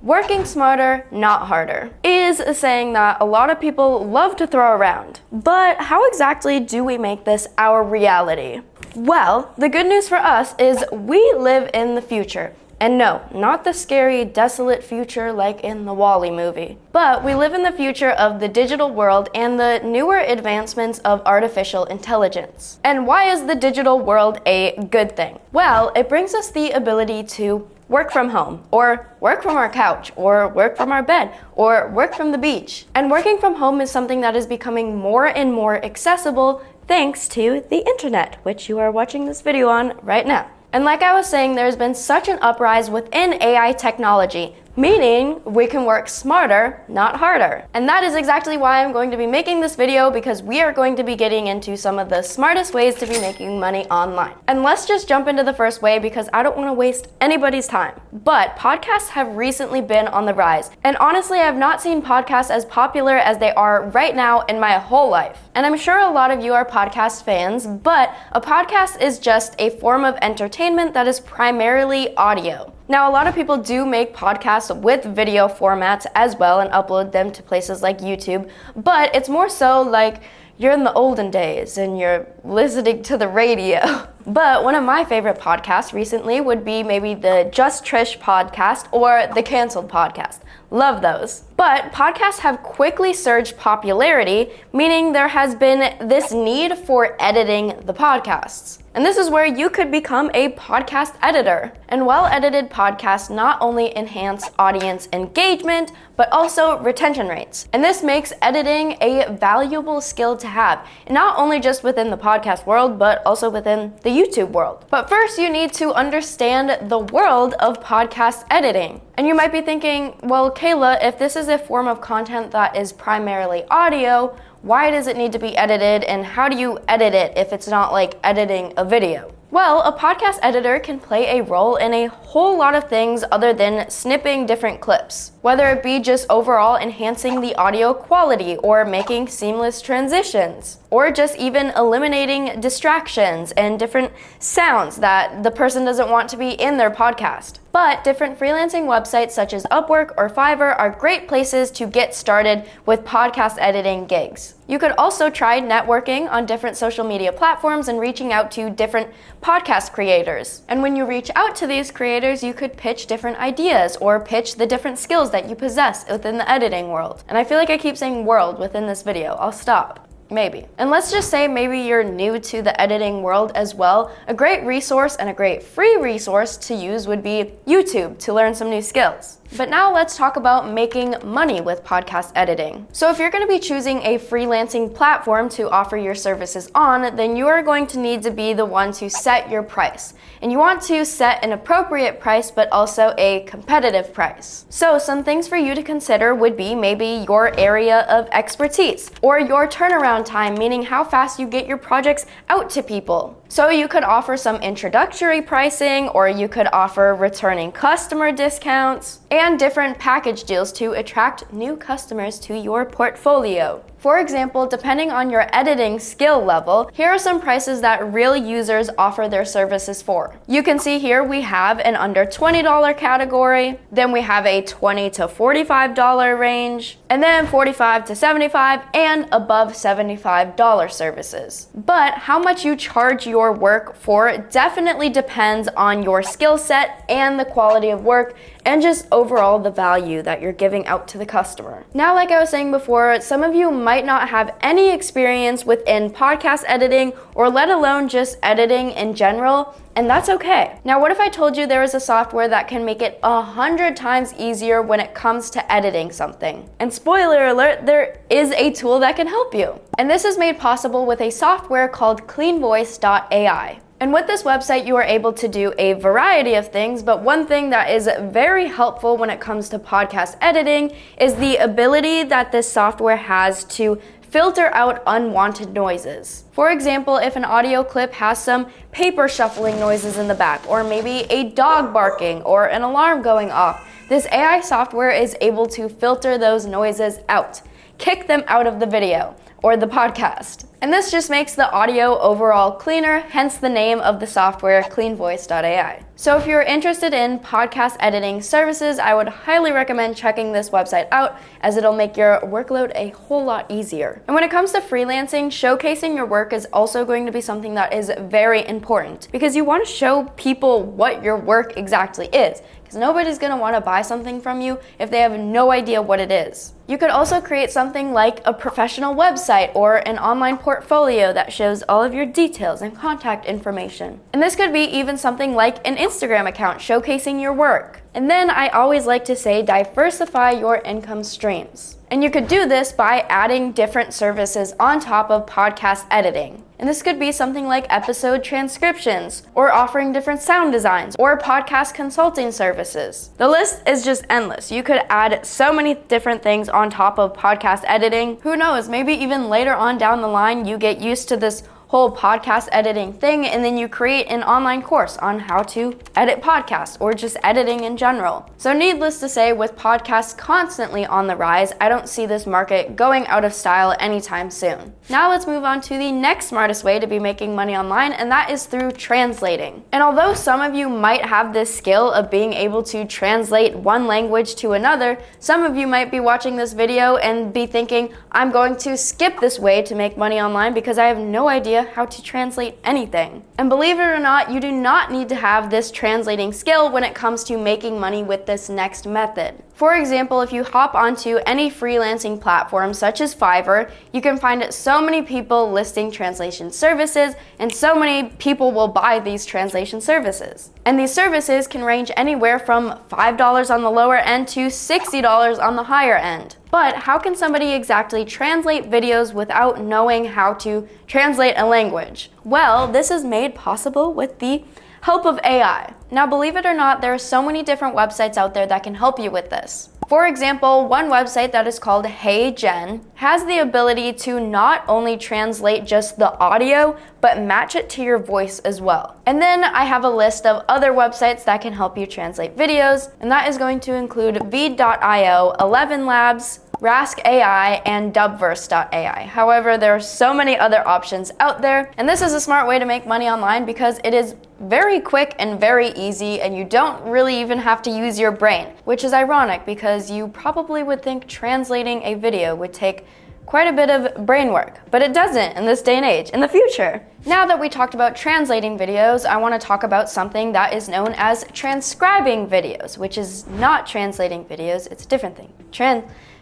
Working smarter, not harder, is a saying that a lot of people love to throw around. But how exactly do we make this our reality? Well, the good news for us is we live in the future. And no, not the scary, desolate future like in the WALL-E movie. But we live in the future of the digital world and the newer advancements of artificial intelligence. And why is the digital world a good thing? Well, it brings us the ability to work from home, or work from our couch, or work from our bed, or work from the beach. And working from home is something that is becoming more and more accessible thanks to the internet, which you are watching this video on right now. And like I was saying, there's been such an uprise within AI technology, meaning we can work smarter, not harder. And that is exactly why I'm going to be making this video, because we are going to be getting into some of the smartest ways to be making money online. And let's just jump into the first way, because I don't want to waste anybody's time. But podcasts have recently been on the rise. And honestly, I've not seen podcasts as popular as they are right now in my whole life. And I'm sure a lot of you are podcast fans, but a podcast is just a form of entertainment that is primarily audio. Now, a lot of people do make podcasts with video formats as well and upload them to places like YouTube, but it's more so like you're in the olden days and you're listening to the radio. But one of my favorite podcasts recently would be maybe the Just Trish podcast or the Canceled podcast. Love those. But podcasts have quickly surged popularity, meaning there has been this need for editing the podcasts. And this is where you could become a podcast editor. And well-edited podcasts not only enhance audience engagement, but also retention rates. And this makes editing a valuable skill to have, not only just within the podcast world, but also within the YouTube world. But first, you need to understand the world of podcast editing. And you might be thinking, well, Kayla, if this is a form of content that is primarily audio, why does it need to be edited, and how do you edit it if it's not like editing a video? Well, a podcast editor can play a role in a whole lot of things other than snipping different clips, whether it be just overall enhancing the audio quality or making seamless transitions, or just even eliminating distractions and different sounds that the person doesn't want to be in their podcast. But different freelancing websites such as Upwork or Fiverr are great places to get started with podcast editing gigs. You could also try networking on different social media platforms and reaching out to different podcast creators. And when you reach out to these creators, you could pitch different ideas or pitch the different skills that you possess within the editing world. And I feel like I keep saying world within this video. I'll stop. Maybe. And let's just say maybe you're new to the editing world as well. A great resource and a great free resource to use would be YouTube to learn some new skills. But now let's talk about making money with podcast editing. So if you're going to be choosing a freelancing platform to offer your services on, then you are going to need to be the one to set your price. And you want to set an appropriate price, but also a competitive price. So some things for you to consider would be maybe your area of expertise or your turnaround time, meaning how fast you get your projects out to people. So you could offer some introductory pricing, or you could offer returning customer discounts and different package deals to attract new customers to your portfolio. For example, depending on your editing skill level, here are some prices that real users offer their services for. You can see here we have an under $20 category, then we have a $20 to $45 range, and then $45 to $75 and above $75 services. But how much you charge your work for definitely depends on your skill set and the quality of work and just overall the value that you're giving out to the customer. Now, like I was saying before, some of you might not have any experience within podcast editing or let alone just editing in general, and that's okay. Now, what if I told you there was a software that can make it 100 times easier when it comes to editing something? And spoiler alert, there is a tool that can help you. And this is made possible with a software called cleanvoice.ai. And with this website, you are able to do a variety of things, but one thing that is very helpful when it comes to podcast editing is the ability that this software has to filter out unwanted noises. For example, if an audio clip has some paper shuffling noises in the back, or maybe a dog barking or an alarm going off, this AI software is able to filter those noises out, kick them out of the video or the podcast. And this just makes the audio overall cleaner, hence the name of the software, cleanvoice.ai. So if you're interested in podcast editing services, I would highly recommend checking this website out, as it'll make your workload a whole lot easier. And when it comes to freelancing, showcasing your work is also going to be something that is very important, because you want to show people what your work exactly is, because nobody's going to want to buy something from you if they have no idea what it is. You could also create something like a professional website or an online portfolio that shows all of your details and contact information. And this could be even something like an Instagram account showcasing your work. And then I always like to say, diversify your income streams. And you could do this by adding different services on top of podcast editing. And this could be something like episode transcriptions, or offering different sound designs, or podcast consulting services. The list is just endless. You could add so many different things on top of podcast editing. Who knows, maybe even later on down the line, you get used to this whole podcast editing thing, and then you create an online course on how to edit podcasts or just editing in general. So needless to say, with podcasts constantly on the rise, I don't see this market going out of style anytime soon. Now let's move on to the next smartest way to be making money online, and that is through translating. And although some of you might have this skill of being able to translate one language to another, some of you might be watching this video and be thinking, I'm going to skip this way to make money online because I have no idea how to translate anything. And believe it or not, you do not need to have this translating skill when it comes to making money with this next method. For example, if you hop onto any freelancing platform such as Fiverr, you can find so many people listing translation services, and so many people will buy these translation services. And these services can range anywhere from $5 on the lower end to $60 on the higher end. But how can somebody exactly translate videos without knowing how to translate a language? Well, this is made possible with the help of AI. Now, believe it or not, there are so many different websites out there that can help you with this. For example, one website that is called Hey Gen has the ability to not only translate just the audio, but match it to your voice as well. And then I have a list of other websites that can help you translate videos, and that is going to include Veed.io, 11 Labs, Rask AI, and Dubverse.ai. However, there are so many other options out there, and this is a smart way to make money online because it is very quick and very easy, and you don't really even have to use your brain, which is ironic because you probably would think translating a video would take quite a bit of brain work, but it doesn't in this day and age, in the future. Now that we talked about translating videos, I want to talk about something that is known as transcribing videos, which is not translating videos, it's a different thing.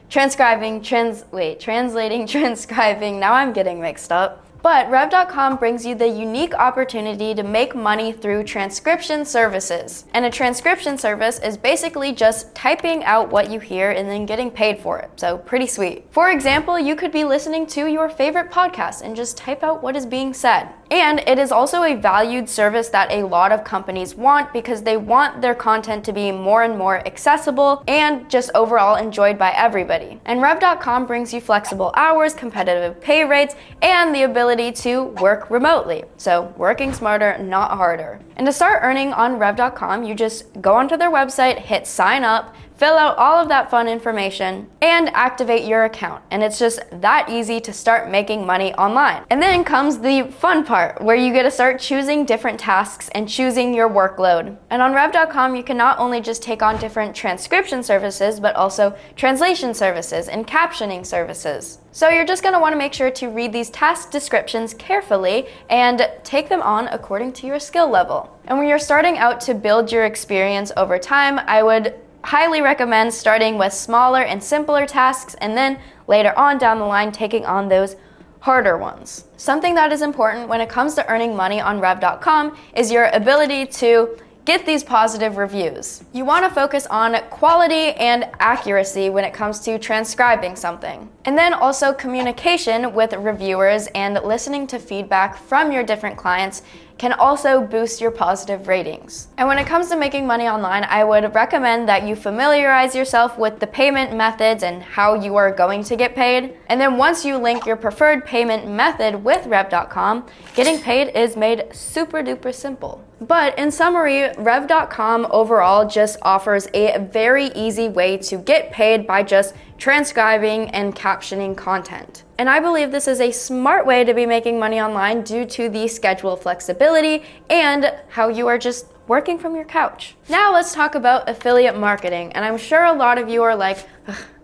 Translating, transcribing, now I'm getting mixed up. But Rev.com brings you the unique opportunity to make money through transcription services. And a transcription service is basically just typing out what you hear and then getting paid for it. So pretty sweet. For example, you could be listening to your favorite podcast and just type out what is being said. And it is also a valued service that a lot of companies want because they want their content to be more and more accessible and just overall enjoyed by everybody. And Rev.com brings you flexible hours, competitive pay rates, and the ability to work remotely. So working smarter, not harder. And to start earning on Rev.com, you just go onto their website, hit sign up, fill out all of that fun information, and activate your account. And it's just that easy to start making money online. And then comes the fun part, where you get to start choosing different tasks and choosing your workload. And on Rev.com, you can not only just take on different transcription services, but also translation services and captioning services. So you're just going to want to make sure to read these task descriptions carefully and take them on according to your skill level. And when you're starting out to build your experience over time, I would highly recommend starting with smaller and simpler tasks, and then later on down the line taking on those harder ones. Something that is important when it comes to earning money on Rev.com is your ability to get these positive reviews. You want to focus on quality and accuracy when it comes to transcribing something. And then also communication with reviewers and listening to feedback from your different clients can also boost your positive ratings. And when it comes to making money online, I would recommend that you familiarize yourself with the payment methods and how you are going to get paid. And then once you link your preferred payment method with Rev.com, getting paid is made super duper simple. But in summary, Rev.com overall just offers a very easy way to get paid by just transcribing, and captioning content. And I believe this is a smart way to be making money online due to the schedule flexibility and how you are just working from your couch. Now let's talk about affiliate marketing. And I'm sure a lot of you are like,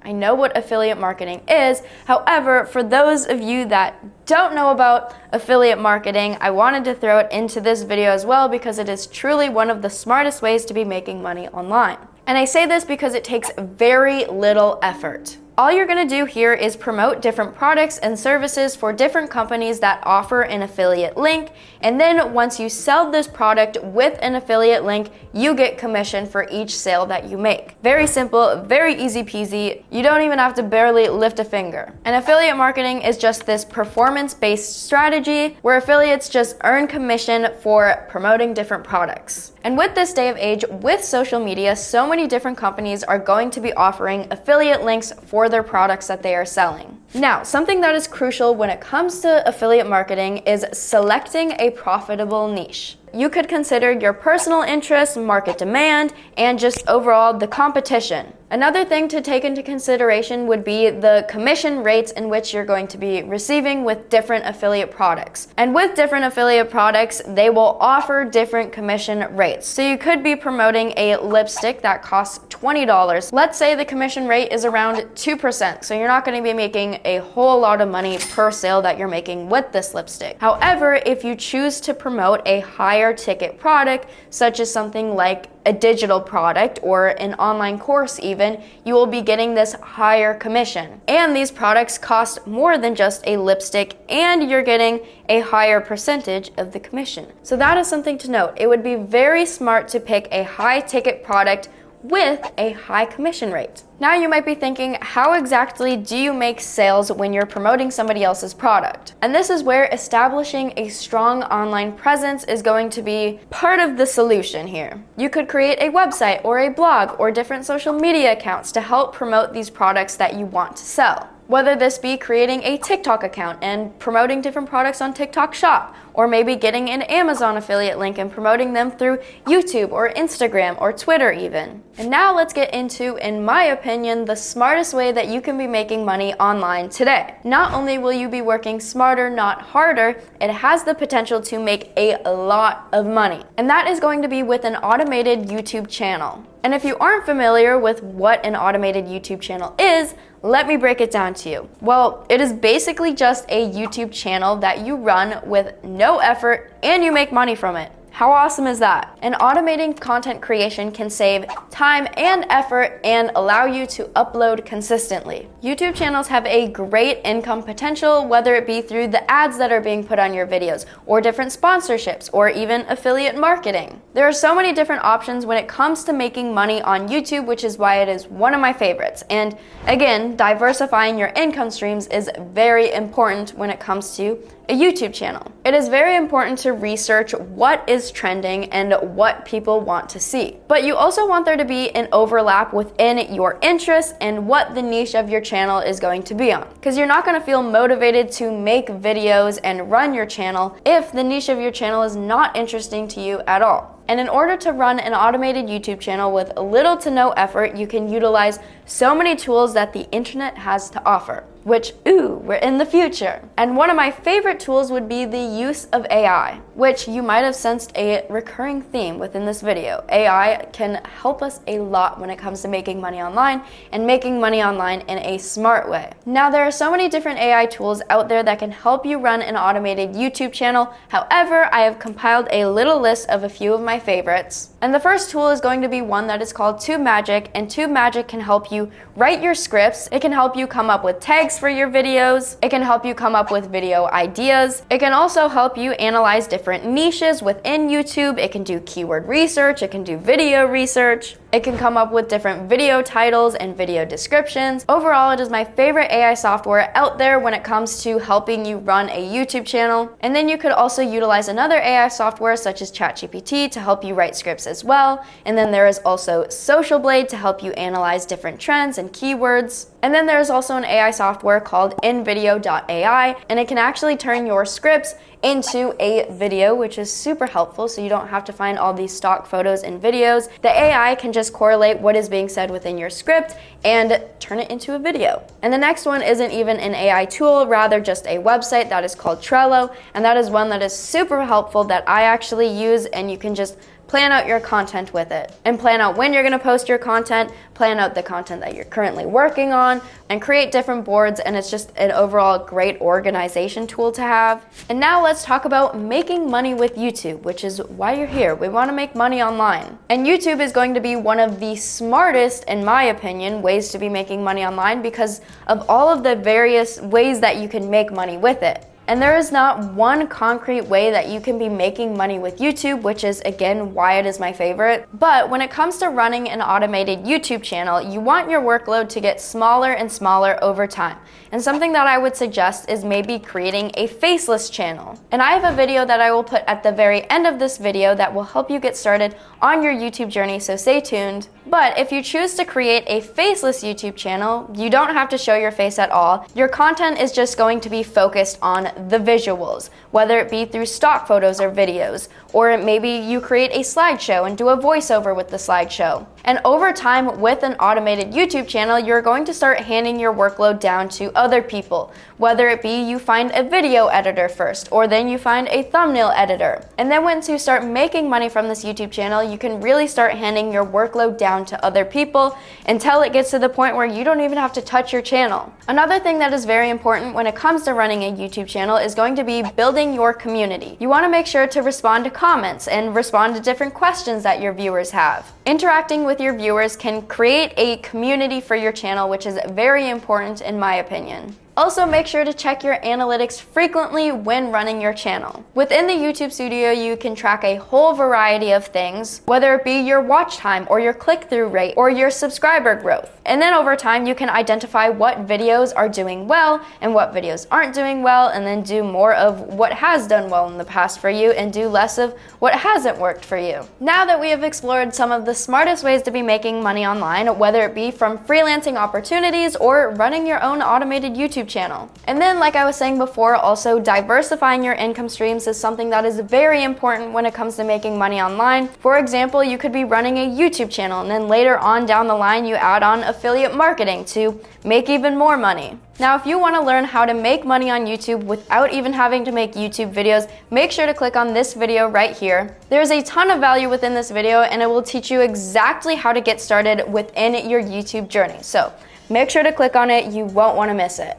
I know what affiliate marketing is. However, for those of you that don't know about affiliate marketing, I wanted to throw it into this video as well because it is truly one of the smartest ways to be making money online. And I say this because it takes very little effort. All you're gonna do here is promote different products and services for different companies that offer an affiliate link. And then once you sell this product with an affiliate link, you get commission for each sale that you make. Very simple, very easy peasy. You don't even have to barely lift a finger. And affiliate marketing is just this performance-based strategy where affiliates just earn commission for promoting different products. And with this day of age, with social media, so many different companies are going to be offering affiliate links for their products that they are selling. Now, something that is crucial when it comes to affiliate marketing is selecting a profitable niche. You could consider your personal interest, market demand, and just overall the competition. Another thing to take into consideration would be the commission rates in which you're going to be receiving with different affiliate products. And with different affiliate products, they will offer different commission rates. So you could be promoting a lipstick that costs $20. Let's say the commission rate is around 2%. So you're not going to be making a whole lot of money per sale that you're making with this lipstick. However, if you choose to promote a higher ticket product, such as something like a digital product or an online course even, you will be getting this higher commission. And these products cost more than just a lipstick, and you're getting a higher percentage of the commission. So that is something to note. It would be very smart to pick a high ticket product with a high commission rate. Now you might be thinking, how exactly do you make sales when you're promoting somebody else's product? And this is where establishing a strong online presence is going to be part of the solution here. You could create a website or a blog or different social media accounts to help promote these products that you want to sell. Whether this be creating a TikTok account and promoting different products on TikTok Shop, or maybe getting an Amazon affiliate link and promoting them through YouTube or Instagram or Twitter even. And now let's get into, in my opinion, the smartest way that you can be making money online today. Not only will you be working smarter, not harder, it has the potential to make a lot of money. And that is going to be with an automated YouTube channel. And if you aren't familiar with what an automated YouTube channel is, let me break it down to you. Well, it is basically just a YouTube channel that you run with no effort and you make money from it. How awesome is that? And automating content creation can save time and effort and allow you to upload consistently. YouTube channels have a great income potential, whether it be through the ads that are being put on your videos, or different sponsorships, or even affiliate marketing. There are so many different options when it comes to making money on YouTube, which is why it is one of my favorites. And again, diversifying your income streams is very important when it comes to a YouTube channel. It is very important to research what is trending and what people want to see. But you also want there to be an overlap within your interests and what the niche of your channel is going to be on. Because you're not going to feel motivated to make videos and run your channel if the niche of your channel is not interesting to you at all. And in order to run an automated YouTube channel with little to no effort, you can utilize so many tools that the internet has to offer. Which, we're in the future. And one of my favorite tools would be the use of AI, which you might have sensed a recurring theme within this video. AI can help us a lot when it comes to making money online and making money online in a smart way. Now, there are so many different AI tools out there that can help you run an automated YouTube channel. However, I have compiled a little list of a few of my favorites. And the first tool is going to be one that is called TubeMagic, and TubeMagic can help you write your scripts. It can help you come up with tags for your videos. It can help you come up with video ideas. It can also help you analyze different niches within YouTube. It can do keyword research. It can do video research. It can come up with different video titles and video descriptions. Overall, it is my favorite AI software out there when it comes to helping you run a YouTube channel. And then you could also utilize another AI software such as ChatGPT to help you write scripts as well. And then there is also Social Blade to help you analyze different trends and keywords. And then there's also an AI software called InVideo.ai, and it can actually turn your scripts into a video, which is super helpful, so you don't have to find all these stock photos and videos. The AI can just correlate what is being said within your script and turn it into a video. And the next one isn't even an AI tool, rather just a website that is called Trello, and that is one that is super helpful that I actually use, and you can just plan out your content with it and plan out when you're going to post your content, plan out the content that you're currently working on, and create different boards, and it's just an overall great organization tool to have. And now let's talk about making money with YouTube, which is why you're here. We want to make money online. And YouTube is going to be one of the smartest, in my opinion, ways to be making money online because of all of the various ways that you can make money with it. And there is not one concrete way that you can be making money with YouTube, which is again why it is my favorite. But when it comes to running an automated YouTube channel, you want your workload to get smaller and smaller over time. And something that I would suggest is maybe creating a faceless channel. And I have a video that I will put at the very end of this video that will help you get started on your YouTube journey, so stay tuned. But if you choose to create a faceless YouTube channel, you don't have to show your face at all. Your content is just going to be focused on the visuals, whether it be through stock photos or videos, or maybe you create a slideshow and do a voiceover with the slideshow. And over time, with an automated YouTube channel, you're going to start handing your workload down to other people, whether it be you find a video editor first, or then you find a thumbnail editor. And then once you start making money from this YouTube channel, you can really start handing your workload down to other people until it gets to the point where you don't even have to touch your channel. Another thing that is very important when it comes to running a YouTube channel is going to be building your community. You want to make sure to respond to comments and respond to different questions that your viewers have. Interacting with your viewers can create a community for your channel, which is very important in my opinion. Also, make sure to check your analytics frequently when running your channel. Within the YouTube Studio, you can track a whole variety of things, whether it be your watch time or your click-through rate or your subscriber growth. And then over time, you can identify what videos are doing well and what videos aren't doing well, and then do more of what has done well in the past for you and do less of what hasn't worked for you. Now that we have explored some of the smartest ways to be making money online, whether it be from freelancing opportunities or running your own automated YouTube channel. And then, like I was saying before, also diversifying your income streams is something that is very important when it comes to making money online. For example, you could be running a YouTube channel and then later on down the line you add on affiliate marketing to make even more money. Now, if you want to learn how to make money on YouTube without even having to make YouTube videos, make sure to click on this video right here. There's a ton of value within this video and it will teach you exactly how to get started within your YouTube journey. So make sure to click on it, you won't want to miss it.